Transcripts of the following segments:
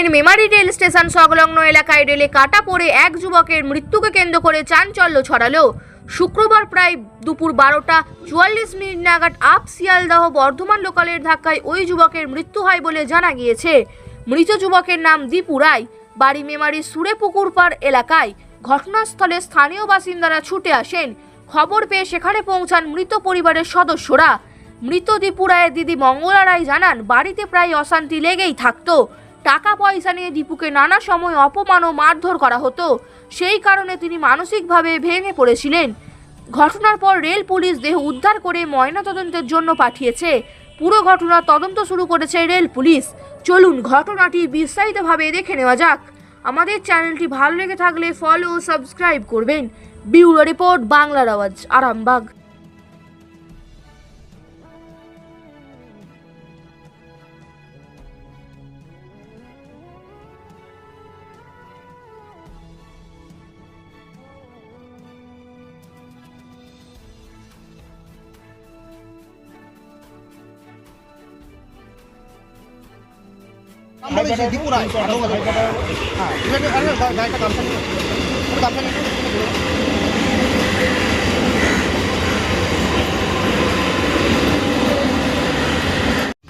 বর্ধমানের Memari rail station সংলগ্ন এলাকায় রেলে কাটা পড়ে এক যুবকের মৃত্যুকে কেন্দ্র করে চাঞ্চল্য ছড়ালো। শুক্রবার প্রায় দুপুর 12:44 নাগাদ আপ শিয়ালদহ বর্ধমান লোকালের ধাক্কায় ওই যুবকের মৃত্যু হয় বলে জানা গিয়েছে। মৃত যুবকের নাম দীপু রায়, বাড়ি মেমারির সুরেপুকুর পাড় এলাকায়। ঘটনাস্থলে স্থানীয় বাসিন্দারা ছুটে আসেন। খবর পেয়ে সেখানে পৌঁছান মৃত পরিবারের সদস্যরা। মৃত দীপু রায়ের দিদি মঙ্গলা রায় জানান, বাড়িতে প্রায় অশান্তি লেগেই থাকতো। টাকা পয়সা নিয়ে দীপুকে নানা সময় অপমান ও মারধর করা হতো। সেই কারণে তিনি মানসিকভাবে ভেঙে পড়েছিলেন। ঘটনার পর রেল পুলিশ দেহ উদ্ধার করে ময়নাতদন্তের জন্য পাঠিয়েছে। পুরো ঘটনার তদন্ত শুরু করেছে রেল পুলিশ। চলুন ঘটনাটি বিস্তারিতভাবে দেখে নেওয়া যাক। আমাদের চ্যানেলটি ভালো লেগে থাকলে ফলো ও সাবস্ক্রাইব করবেন। ব্যুরো রিপোর্ট, বাংলার আওয়াজ, আরামবাগ। दीपू राय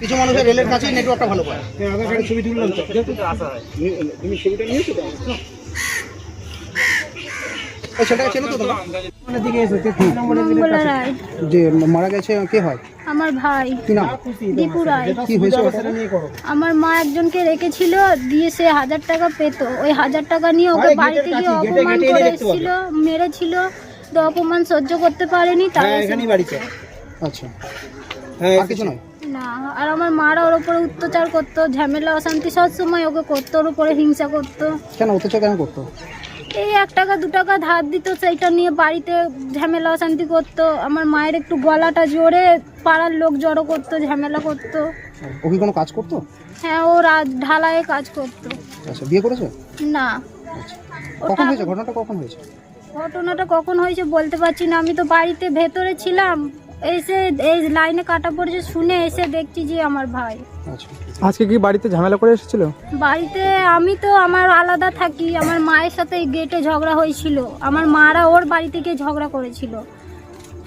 কিছু মানুষের রেলের কাছে নেটওয়ার্কটা ভালো পায়। ছবি তুললাম তো, তুমি ছবিটা নিয়েছো তো? যে মারা গেছে কে হয়? আমার ভাই। কি নাম? দীপু রায়। কি হয়েছে? আমার মা একজনকে রেখেছিল, দিয়ে সে 1000 টাকা পেত। ওই 1000 টাকা নিয়ে ওকে বাড়িতে গিয়ে অপমান করে এসেছিল, মেরেছিল। তো অপমান সহ্য করতে পারেনি, তাই আচ্ছা, আর কিছু নয় না। আর আমার মারা ওর উপরে অত্যাচার করতো, ঝামেলা অশান্তি সব সময় ওকে করতো, ওর উপরে হিংসা করতো। কেন অত্যাচার কেন করতো? এই 1 টাকা 2 টাকা ধার দিত, সেইটা নিয়ে বাড়িতে ঝামেলা অশান্তি করতো। আমার মায়ের একটু গলাটা জোরে পাড়ার লোক জড়ো করতো, ঝামেলা করতো। ও কি কোনো কাজ করতো? হ্যাঁ, ও ঢালাইয়ে কাজ করতো। আচ্ছা, বিয়ে করেছে? না। আচ্ছা, কখন হয়েছে ঘটনাটা? কখন হয়েছে? ঘটনাটা কখন হয়েছে বলতে পারছি না, আমি তো বাড়িতে ভেতরে ছিলাম। এসে এই লাইনে কাটা পড়েছে শুনে এসে দেখছি যে আমার ভাই। আচ্ছা, আজকে কি বাড়িতে ঝামেলা করে এসেছিল? বাড়িতে আমি তো আমার আলাদা থাকি, আমার মায়ের সাথে গেটে ঝগড়া হয়েছিল। আমার মারা ওর বাড়ি থেকে ঝগড়া করেছিল,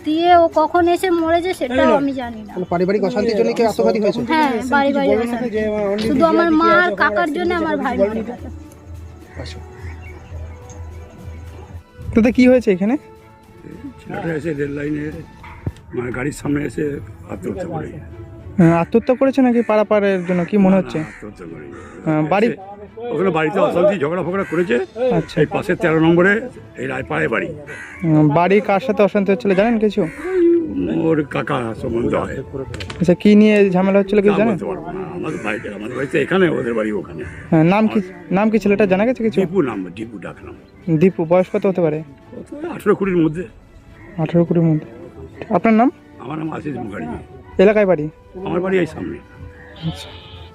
দিয়ে ও কখন এসে মরেছে সেটাও আমি জানি না। তাহলে পারিবারিক অশান্তির জন্য কি আত্মঘাতী হয়েছে? হ্যাঁ, বাড়ি অশান্তি। শুধু আমার মা আর কাকার জন্য আমার ভাই মারা গেছে। আচ্ছা, দাদা কি হয়েছে এখানে? ছেলেটা এসে রেল লাইনে মানে গাড়ির সামনে এসে আত্মহত্যা করে। আত্মহত্যা করেছে নাকি পারাপারের জন্য কি মনে হচ্ছে? আত্মহত্যা করে বাড়ি ওখানে বাড়িতে অশান্তি ঝগড়া ফগড়া করেছে। আচ্ছা, এই পাশে 13 নম্বরে এই রায়পাড়ায় বাড়ি। বাড়ি কার সাথে অশান্তি হচ্ছিল জানেন কিছু? ওর কাকা সম্বন্ধ হয়। আচ্ছা, কি নিয়ে ঝামেলা হচ্ছিল কিছু জানেন? বলতে পারবো না। আমাদের বাড়িতে এখানে, ওদের বাড়ি ওখানে। নাম কি ছেলেটা জানা গেছে কিছু? দীপু ডাক নাম। দীপু। বয়স কত হতে পারে? 18-20 মধ্যে। 18-20 মধ্যে। আপনার নাম? আমার নাম আশিস মুখার্জি। এলাকায় বাড়ি? আমার বাড়ি এই সামনে। আচ্ছা।